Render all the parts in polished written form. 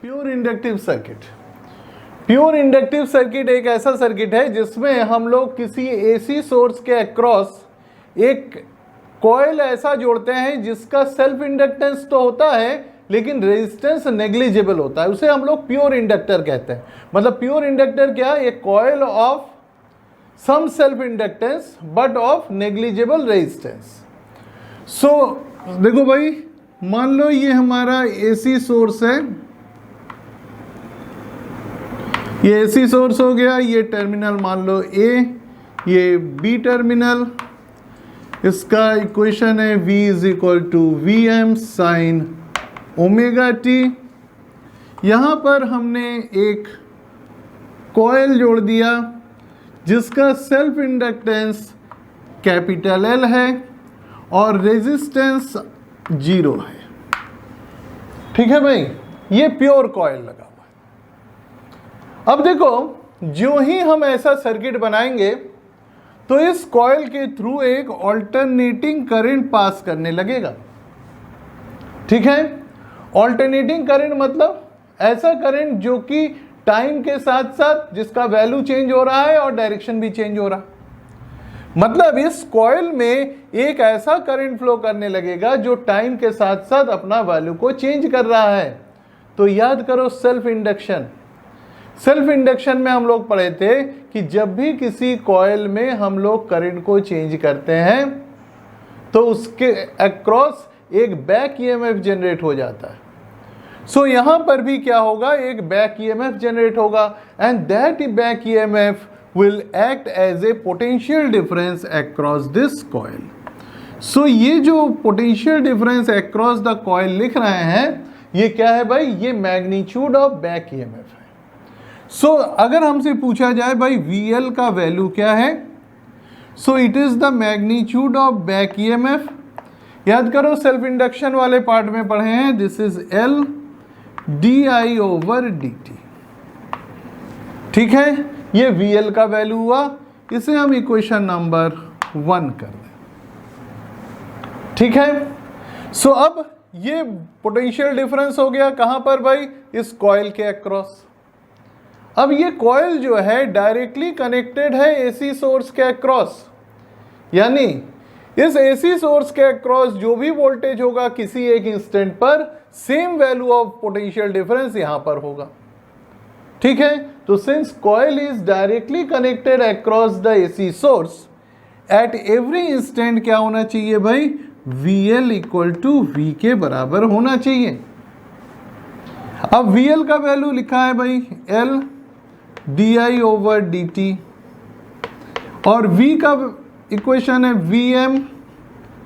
Pure inductive circuit. Pure inductive circuit एक ऐसा circuit है जिसमें हम लोग किसी एसी सोर्स के अक्रॉस एक कॉइल ऐसा जोड़ते हैं जिसका सेल्फ इंडक्टेंस तो होता है लेकिन रेजिस्टेंस नेग्लिजिबल होता है, उसे हम लोग प्योर इंडक्टर कहते हैं। मतलब प्योर इंडक्टर क्या है? एक coil of some self inductance but of negligible resistance. So देखो भाई, मान लो ये हमारा एसी सोर्स है, ये एसी सोर्स हो गया, ये टर्मिनल मान लो ए, ये बी टर्मिनल, इसका इक्वेशन है V is equal to V M sine omega T. यहाँ पर हमने एक कॉइल जोड़ दिया जिसका सेल्फ इंडक्टेंस कैपिटल L है और रेजिस्टेंस 0 है। ठीक है भाई, ये प्योर कॉइल लगा हुआ है। अब देखो, जो ही हम ऐसा सर्किट बनाएंगे तो इस कॉइल के थ्रू एक ऑल्टरनेटिंग करंट पास करने लगेगा। ठीक है, ऑल्टरनेटिंग करंट मतलब ऐसा करंट जो कि टाइम के साथ साथ जिसका वैल्यू चेंज हो रहा है और डायरेक्शन भी चेंज हो रहा है। मतलब इस कॉइल में एक ऐसा करंट फ्लो करने लगेगा जो टाइम के साथ साथ अपना वैल्यू को चेंज कर रहा है। तो याद करो सेल्फ इंडक्शन। सेल्फ इंडक्शन में हम लोग पढ़े थे कि जब भी किसी कॉइल में हम लोग करंट को चेंज करते हैं तो उसके अक्रॉस एक बैक ईएमएफ जनरेट हो जाता है। सो यहां पर भी क्या होगा? एक बैक ईएमएफ जनरेट होगा and that back EMF will act as a potential difference across this coil. So ये जो potential difference across the coil लिख रहे हैं, ये क्या है भाई? ये magnitude of back EMF है। So अगर हमसे पूछा जाए भाई VL का वैल्यू क्या है, so it is the magnitude of back EMF। याद करो, सेल्फ इंडक्शन वाले पार्ट में पढ़े हैं, this is L di over dt। ठीक है, ये VL का वैल्यू हुआ, इसे हम इक्वेशन नंबर 1 कर दें। ठीक है, सो अब ये पोटेंशियल डिफरेंस हो गया कहां पर भाई? इस कॉइल के अक्रॉस। अब ये कॉइल जो है डायरेक्टली कनेक्टेड है एसी सोर्स के अक्रॉस, यानी इस एसी सोर्स के अक्रॉस जो भी वोल्टेज होगा किसी एक इंस्टेंट पर, same value of potential difference यहां पर होगा। ठीक है, तो since coil is directly connected across the AC source, at every instant क्या होना चाहिए भाई? VL इक्वल टू V के बराबर होना चाहिए। अब VL का वैल्यू लिखा है भाई L di ओवर dt और V का इक्वेशन है Vm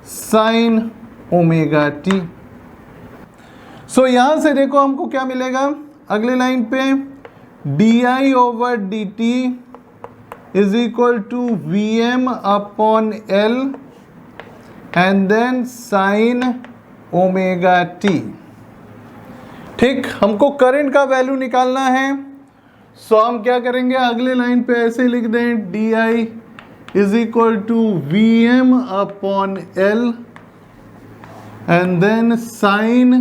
साइन ओमेगा t। सो यहां से देखो हमको क्या मिलेगा अगले लाइन पे, di over dt is equal to Vm upon L and then sin omega t। ठीक, हमको करंट का वैल्यू निकालना है, सो हम क्या करेंगे? अगले लाइन पे ऐसे लिख दें, di is equal to Vm upon L and then sin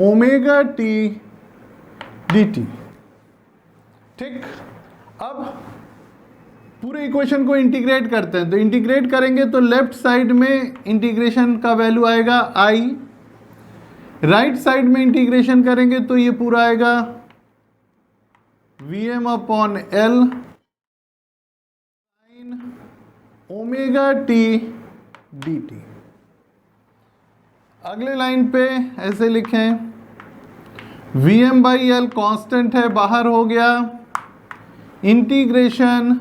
omega t dt। ठीक, अब पूरे इक्वेशन को इंटीग्रेट करते हैं। तो इंटीग्रेट करेंगे तो लेफ्ट साइड में इंटीग्रेशन का वैल्यू आएगा I, राइट साइड में इंटीग्रेशन करेंगे तो ये पूरा आएगा Vm upon L sin omega t dt। अगले लाइन पे ऐसे लिखें, Vm बाई L कांस्टेंट है, बाहर हो गया, integration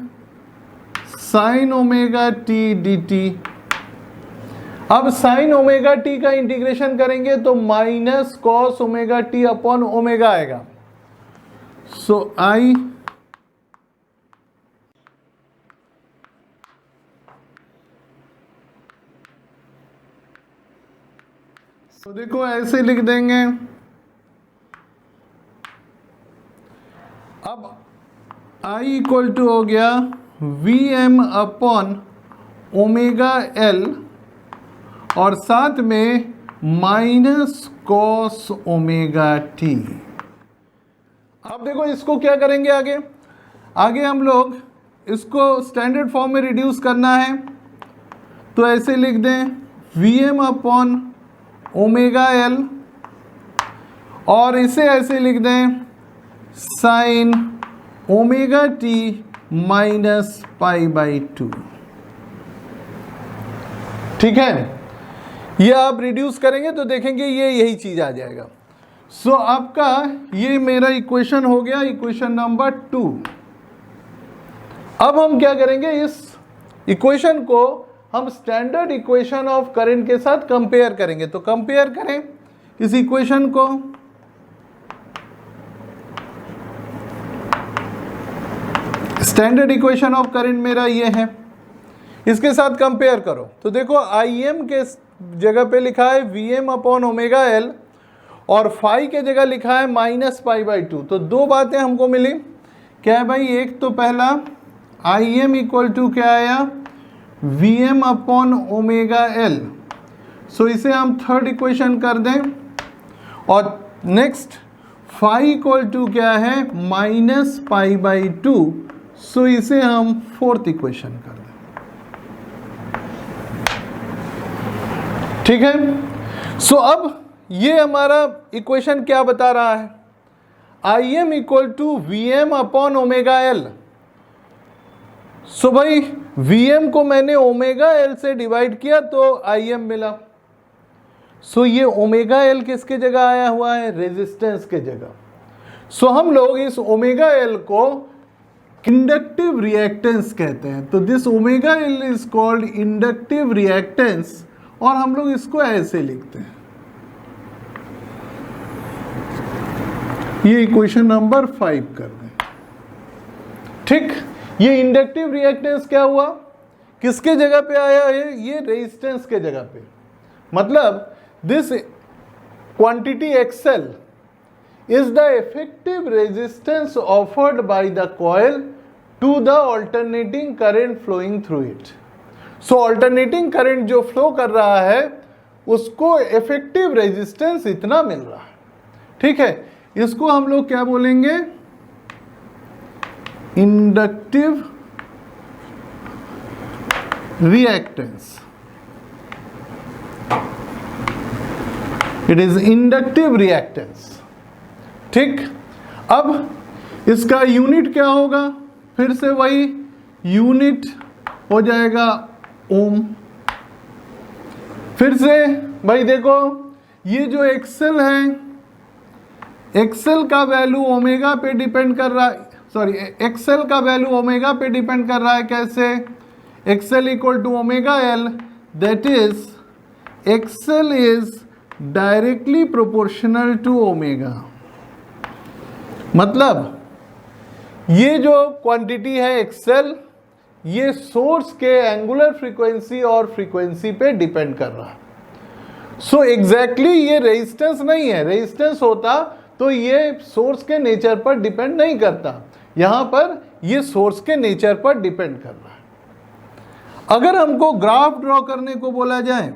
sine omega t dt। अब साइन ओमेगा t का इंटीग्रेशन करेंगे तो minus cos omega t upon omega आएगा। सो I तो देखो ऐसे लिख देंगे। अब I इक्वल टू हो गया Vm अपॉन ओमेगा L और साथ में माइनस कॉस ओमेगा टी। अब देखो इसको क्या करेंगे आगे, आगे हम लोग इसको स्टैंडर्ड फॉर्म में रिड्यूस करना है, तो ऐसे लिख दें Vm अपॉन ओमेगा एल, और इसे ऐसे लिख दें sign omega T minus pi by 2। ठीक है, ये आप रिड्यूस करेंगे तो देखेंगे ये यही चीज आ जाएगा। सो आपका ये मेरा इक्वेशन हो गया, इक्वेशन नंबर 2। अब हम क्या करेंगे, इस इक्वेशन को हम स्टैंडर्ड इक्वेशन ऑफ करंट के साथ कंपेयर करेंगे। तो कंपेयर करें इस इक्वेशन को, स्टैंडर्ड इक्वेशन ऑफ करंट मेरा ये है, इसके साथ कंपेयर करो तो देखो Im के जगह पे लिखा है Vm अपॉन ओमेगा एल और फाई के जगह लिखा है माइनस पाई बाई 2। तो दो बातें हमको मिली, क्या है भाई, एक तो पहला Im इक्वल टू क्या आया Vm अपॉन ओमेगा एल, सो इसे हम थर्ड इक्वेशन कर दें, और नेक्स्ट फाई इक्वल टू क्या है माइनस पाई बाई 2, सो इसे हम फोर्थ इक्वेशन कर दें। ठीक है, सो अब ये हमारा इक्वेशन क्या बता रहा है, Im equal to Vm upon omega L. So भाई Vm को मैंने ओमेगा एल से डिवाइड किया तो Im मिला। सो ये ओमेगा एल किसके जगह आया हुआ है, रेजिस्टेंस के जगह। सो हम लोग इस ओमेगा एल को इंडक्टिव रिएक्टेंस कहते हैं। तो this omega L is called inductive reactance, और हम लोग इसको ऐसे लिखते हैं, ये इक्वेशन नंबर 5 कर दें। ठीक, ये इंडक्टिव रिएक्टेंस क्या हुआ, किसके जगह पे आया है, ये रेजिस्टेंस के जगह पे। मतलब this quantity XL is the effective resistance offered by the coil to the alternating current flowing through it. So alternating current जो फ्लो कर रहा है उसको effective resistance इतना मिल रहा है। ठीक है, इसको हम लोग क्या बोलेंगे, inductive reactance. It is inductive reactance. ठीक, अब इसका यूनिट क्या होगा, फिर से वही यूनिट हो जाएगा ओम। फिर से भाई देखो ये जो एक्सेल है, एक्सेल का वैल्यू ओमेगा पे डिपेंड कर रहा है, सॉरी एक्सेल का वैल्यू ओमेगा पे डिपेंड कर रहा है। कैसे, XL equal to omega L, that is XL is directly proportional to omega. मतलब ये जो क्वांटिटी है एक्सेल, ये सोर्स के एंगुलर फ्रीक्वेंसी और फ्रीक्वेंसी पे डिपेंड कर रहा है। सो एग्जैक्टली ये रेजिस्टेंस नहीं है, रेजिस्टेंस होता तो ये सोर्स के नेचर पर डिपेंड नहीं करता, यहां पर ये सोर्स के नेचर पर डिपेंड कर रहा है। अगर हमको ग्राफ ड्रॉ करने को बोला जाए,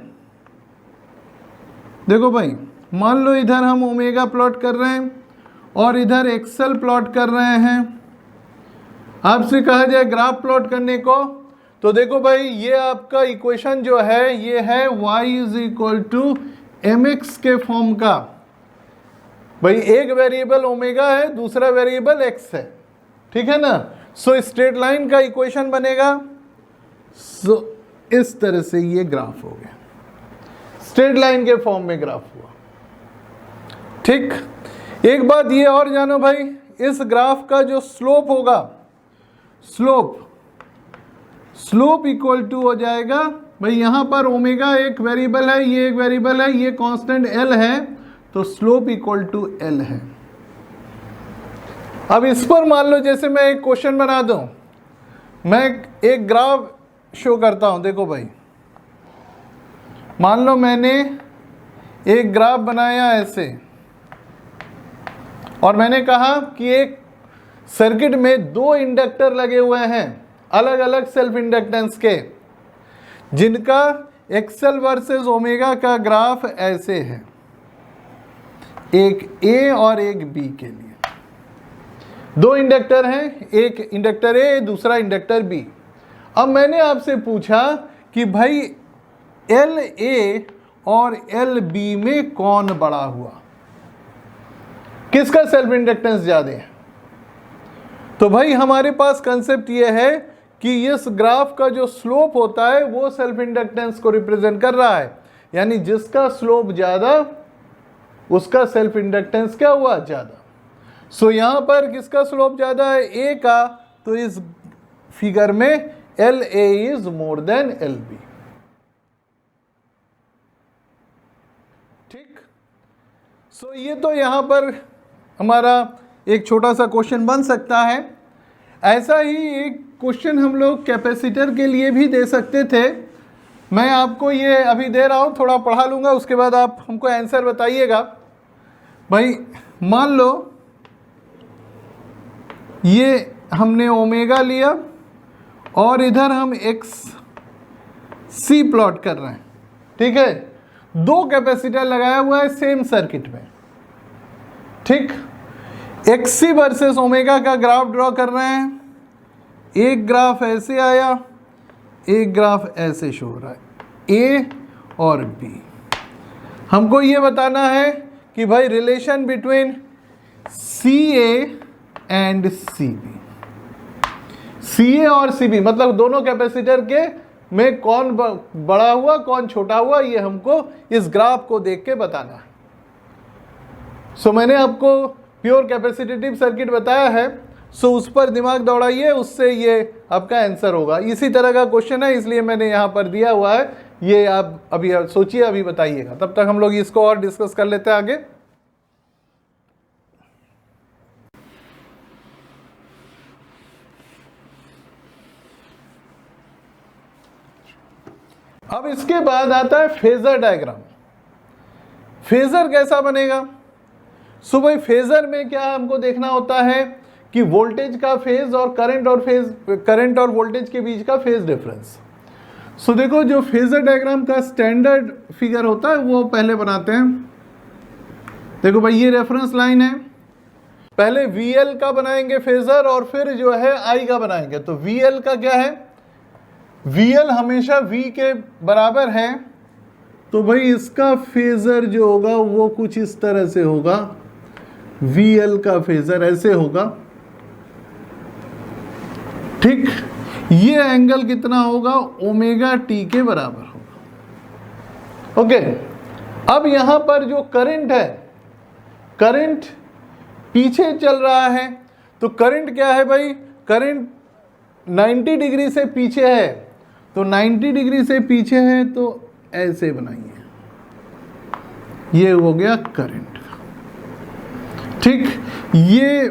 देखो भाई मान लो इधर हम ओमेगा प्लॉट कर रहे हैं और इधर एक्सेल प्लॉट कर रहे हैं, आपसे कहा जाए ग्राफ प्लॉट करने को, तो देखो भाई ये आपका इक्वेशन जो है ये है y is equal to mx के फॉर्म का। भाई एक वेरिएबल ओमेगा है, दूसरा वेरिएबल x है, ठीक है ना। सो स्ट्रेट लाइन का इक्वेशन बनेगा, सो इस तरह से ये ग्राफ हो गया, स्ट्रेट लाइन के फॉर्म में ग्राफ हुआ। ठीक, एक बात ये और जानो भाई, इस ग्राफ का जो स्लोप होगा, स्लोप इक्वल टू हो जाएगा, भाई यहां पर ओमेगा एक वेरिएबल है, ये एक वेरिएबल है, ये कांस्टेंट एल है, तो स्लोप इक्वल टू एल है। अब इस पर मान लो जैसे मैं एक क्वेश्चन बना दूं, मैं एक ग्राफ शो करता हूं। देखो भाई मान लो मैंने एक ग्राफ बनाया ऐसे, और मैंने कहा कि एक सर्किट में दो इंडक्टर लगे हुए हैं अलग अलग सेल्फ इंडक्टेंस के, जिनका एक्सेल वर्सेस ओमेगा का ग्राफ ऐसे है, एक ए और एक बी के लिए। दो इंडक्टर हैं, एक इंडक्टर ए दूसरा इंडक्टर बी। अब मैंने आपसे पूछा कि भाई एल ए और एल बी में कौन बड़ा हुआ, किसका सेल्फ इंडक्टेंस ज्यादा है? तो भाई हमारे पास कंसेप्ट ये है कि इस ग्राफ का जो स्लोप होता है वो सेल्फ इंडक्टेंस को रिप्रेजेंट कर रहा है, यानी जिसका स्लोप ज्यादा उसका सेल्फ इंडक्टेंस क्या हुआ, ज्यादा। सो यहां पर किसका स्लोप ज्यादा है, ए का, तो इस फिगर में L A is more than L B. ठीक, सो ये तो यहां पर हमारा एक छोटा सा क्वेश्चन बन सकता है। ऐसा ही एक क्वेश्चन हम लोग कैपेसिटर के लिए भी दे सकते थे। मैं आपको ये अभी दे रहा हूं, थोड़ा पढ़ा लूंगा, उसके बाद आप हमको आंसर बताइएगा। भाई मान लो ये हमने ओमेगा लिया और इधर हम एक्स सी प्लॉट कर रहे हैं, ठीक है। दो कैपेसिटर लगाया हुआ है सेम सर्किट में, ठीक। एक्स सी वर्सेस ओमेगा का ग्राफ ड्रॉ कर रहे हैं। एक ग्राफ ऐसे आया, एक ग्राफ ऐसे शो हो रहा है, ए और बी। हमको ये बताना है कि भाई relation between C A and C B. C A और सी बी मतलब दोनों कैपेसिटर के में कौन बड़ा हुआ कौन छोटा हुआ, ये हमको इस ग्राफ को देख के बताना है। सो मैंने आपको प्योर कैपेसिटेटिव सर्किट बताया है, सो उस पर दिमाग दौड़ाइए, उससे ये आपका आंसर होगा। इसी तरह का क्वेश्चन है इसलिए मैंने यहाँ पर दिया हुआ है, ये आप अभी सोचिए, अभी बताइएगा। तब तक हम लोग इसको और डिस्कस कर लेते हैं आगे। अब इसके बाद आता है फेजर डायग्राम। फेजर कैसा बनेगा? सो भाई फेजर में क्या हमको देखना होता है कि वोल्टेज का फेज और करंट और वोल्टेज के बीच का फेज डिफरेंस। सो देखो जो फेजर डायग्राम का स्टैंडर्ड फिगर होता है वो पहले बनाते हैं। देखो भाई ये रेफरेंस लाइन है, पहले VL का बनाएंगे फेजर और फिर जो है I का बनाएंगे। तो VL का क्या है, VL हमेशा V के बराबर है, तो भाई इसका फेजर जो होगा वो कुछ इस तरह से होगा। VL का फेजर ऐसे होगा, ठीक। ये एंगल कितना होगा, ओमेगा टी के बराबर होगा, ओके। अब यहां पर जो करंट है, करंट पीछे चल रहा है, तो करंट क्या है भाई, करंट 90 डिग्री से पीछे है, तो 90 डिग्री से पीछे है तो ऐसे बनाइए, ये हो गया करंट, ठीक। ये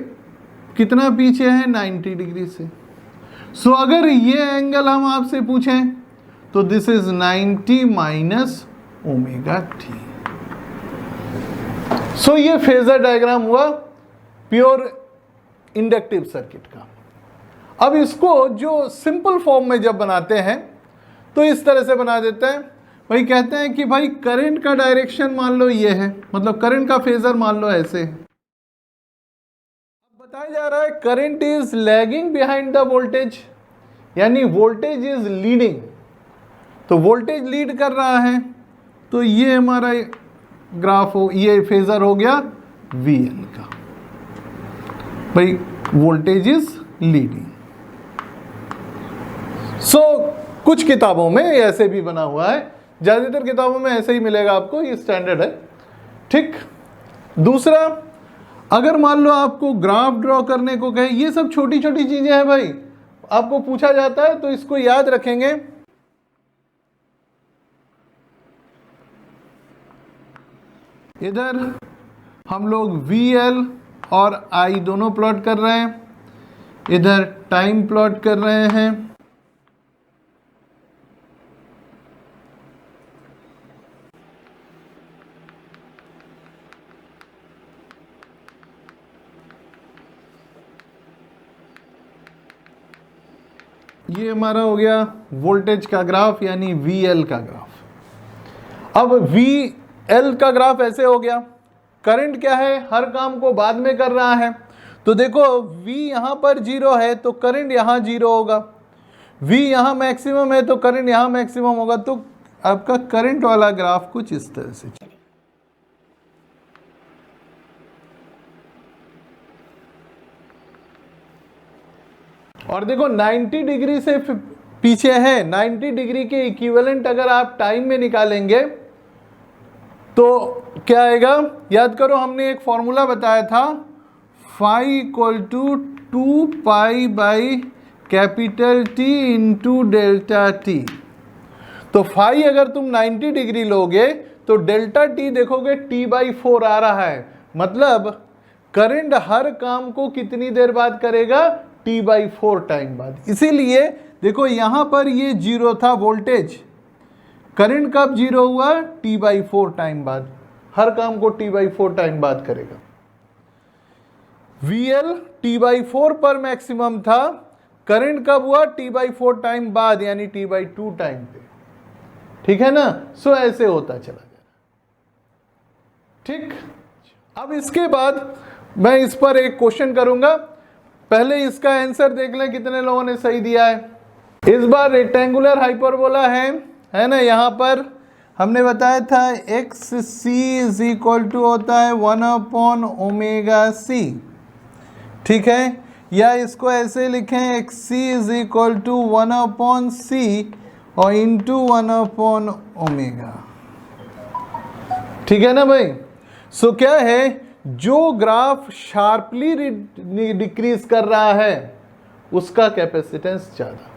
कितना पीछे है, 90 डिग्री से। सो अगर ये एंगल हम आपसे पूछें तो this is 90 minus omega t. So ये फेजर डायग्राम हुआ प्योर इंडक्टिव सर्किट का। अब इसको जो सिंपल फॉर्म में जब बनाते हैं तो इस तरह से बना देते हैं। भाई कहते हैं कि भाई करंट का डायरेक्शन मान लो ये है, मतलब करंट का फेजर मान लो ऐसे है। अब बताया जा रहा है current is lagging behind the voltage, यानी वोल्टेज इज लीडिंग, तो वोल्टेज लीड कर रहा है, तो ये हमारा ग्राफ हो, ये फेजर हो गया VL का। भाई वोल्टेज इज लीडिंग। सो कुछ किताबों में ऐसे भी बना हुआ है, ज्यादातर किताबों में ऐसे ही मिलेगा आपको, ये स्टैंडर्ड है, ठीक। दूसरा, अगर मान लो आपको ग्राफ ड्रॉ करने को कहे, ये सब छोटी छोटी चीजें हैं भाई, आपको पूछा जाता है तो इसको याद रखेंगे। इधर हम लोग VL और I दोनों प्लॉट कर रहे हैं, इधर टाइम प्लॉट कर रहे हैं। ये हमारा हो गया वोल्टेज का ग्राफ, यानी VL का ग्राफ। अब VL का ग्राफ ऐसे हो गया। करंट क्या है, हर काम को बाद में कर रहा है, तो देखो V यहाँ पर 0 है तो करंट यहाँ 0 होगा, V यहाँ मैक्सिमम है तो करंट यहाँ मैक्सिमम होगा। तो आपका करंट वाला ग्राफ कुछ इस तरह से चलेगा। और देखो 90 डिग्री से पीछे है, 90 डिग्री के इक्विवेलेंट अगर आप टाइम में निकालेंगे तो क्या आएगा, याद करो हमने एक फॉर्मूला बताया था, phi equal to 2 pi by capital T into delta T। तो फाई अगर तुम 90 डिग्री लोगे तो डेल्टा T देखोगे T/4 आ रहा है, मतलब करंट हर काम को कितनी देर बाद करेगा, T/4 टाइम बाद। इसीलिए देखो यहां पर ये 0 था वोल्टेज, करंट कब 0 हुआ, T/4 टाइम बाद, हर काम को T/4 टाइम बाद करेगा। VL T/4 पर मैक्सिमम था, करंट कब हुआ, T/4 टाइम बाद, यानी T/2 टाइम पे। ठीक है ना, सो ऐसे होता चला गया। ठीक, अब इसके बाद मैं इस पर एक क्वेश्चन करूंगा, पहले इसका आंसर देख लें कितने लोगों ने सही दिया है। इस बार रेक्टेंगुलर हाइपरबोला है ना, यहां पर हमने बताया था X C is equal to होता है 1/ωc। ठीक है, या इसको ऐसे लिखें X C is equal to 1/c और इंटू 1/ω। ठीक है ना भाई। सो क्या है, जो ग्राफ शार्पली डिक्रीज कर रहा है उसका कैपेसिटेंस ज्यादा।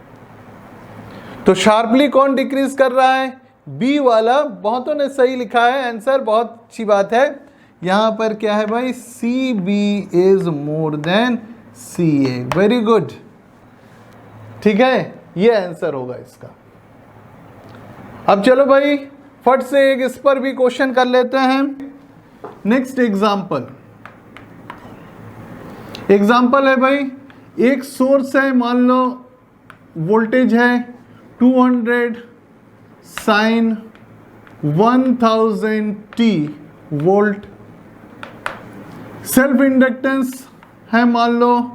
तो शार्पली कौन डिक्रीज कर रहा है, बी वाला। बहुतों ने सही लिखा है आंसर, बहुत अच्छी बात है। यहां पर क्या है भाई, C B is more than C A, very good. ठीक है, ये आंसर होगा इसका। अब चलो भाई फट से एक इस पर भी क्वेश्चन कर लेते हैं। नेक्स्ट एग्जाम्पल है भाई, एक सोर्स है, मान लो वोल्टेज है 200 sine 1000 t volt, self inductance है मान लो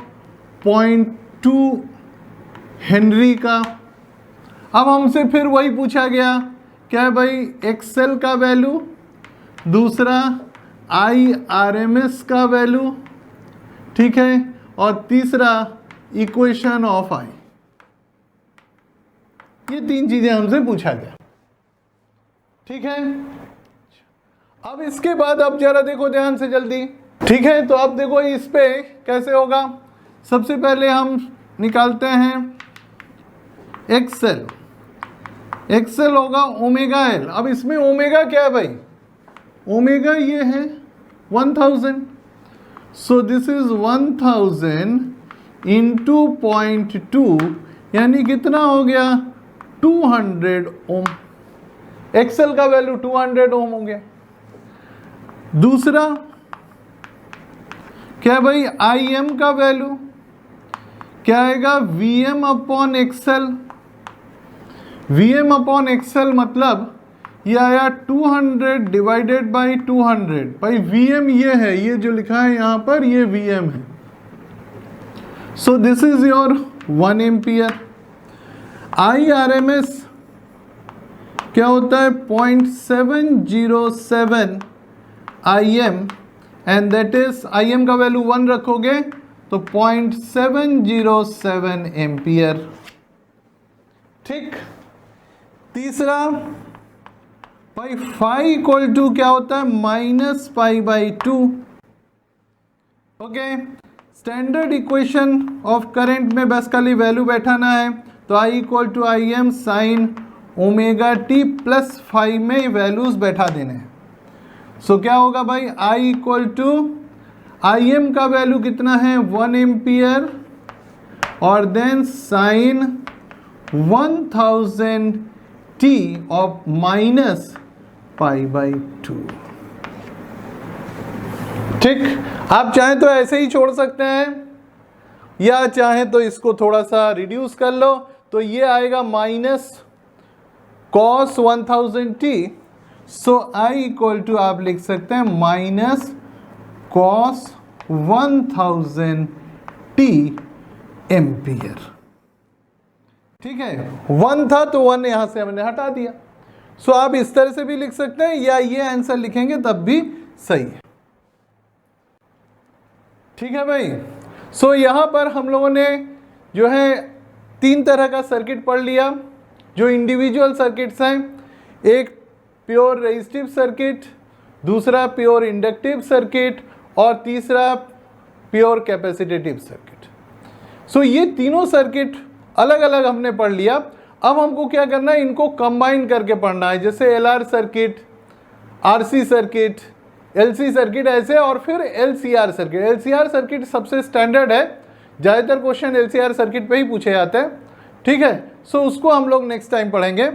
0.2 हेनरी का। अब हमसे फिर वही पूछा गया, क्या है भाई, एक्सएल का वैल्यू, दूसरा IRMS का वैल्यू, ठीक है, और तीसरा इक्वेशन ऑफ I। ये तीन चीजें हमसे पूछा गया। ठीक है, अब इसके बाद अब जरा देखो ध्यान से जल्दी। ठीक है, तो अब देखो इस पे कैसे होगा। सबसे पहले हम निकालते हैं एक्सएल, एक्सएल होगा ओमेगा एल। अब इसमें ओमेगा क्या है भाई, ओमेगा ये है 1000, सो दिस इज 1000 इंटू 0.2, यानी कितना हो गया, 200 ओम। एक्सएल का वैल्यू 200 ओम हो गया। दूसरा क्या भाई, IM का वैल्यू क्या आएगा, VM upon XL. VM upon XL मतलब ये आया 200 डिवाइडेड बाई 200। भाई VM ये है, ये जो लिखा है यहां पर ये VM है। So this is your 1 ampere. IRMS क्या होता है, 0.707 IM, and that is IM का वैल्यू 1 रखोगे तो 0.707 एम्पियर। ठीक, तीसरा भाई फाई इक्वल टू क्या होता है, -π/2। Okay, standard equation of current में बस खाली वैल्यू बैठाना है, तो I equal to IM sine ω/t plus phi में वैल्यूज बैठा देने हैं। सो क्या होगा भाई, I इक्वल टू IM का वैल्यू कितना है 1 एम्पियर, और देन साइन 1000 t ऑफ -π/2। ठीक, आप चाहें तो ऐसे ही छोड़ सकते हैं, या चाहें तो इसको थोड़ा सा रिड्यूस कर लो, तो ये आएगा minus cos 1000t। So I equal to आप लिख सकते हैं -cos 1000 t एम्पियर। ठीक है, 1 था तो 1 यहां से हमने हटा दिया। सो आप इस तरह से भी लिख सकते हैं या ये आंसर लिखेंगे तब भी सही है। ठीक है भाई। सो यहां पर हम लोगों ने जो है 3 तरह का सर्किट पढ़ लिया, जो इंडिविजुअल सर्किट्स हैं। एक प्योर रेजिस्टिव सर्किट, दूसरा प्योर इंडक्टिव सर्किट और तीसरा प्योर कैपेसिटेटिव सर्किट। सो ये तीनों सर्किट अलग अलग हमने पढ़ लिया। अब हमको क्या करना है, इनको कंबाइन करके पढ़ना है, जैसे LR circuit, RC circuit, LC circuit ऐसे, और फिर एलसीआर सर्किट। एलसीआर सर्किट सबसे स्टैंडर्ड है, ज़्यादातर क्वेश्चन एलसीआर सर्किट पे ही पूछे जाते हैं। ठीक है, सो उसको हम लोग नेक्स्ट टाइम पढ़ेंगे।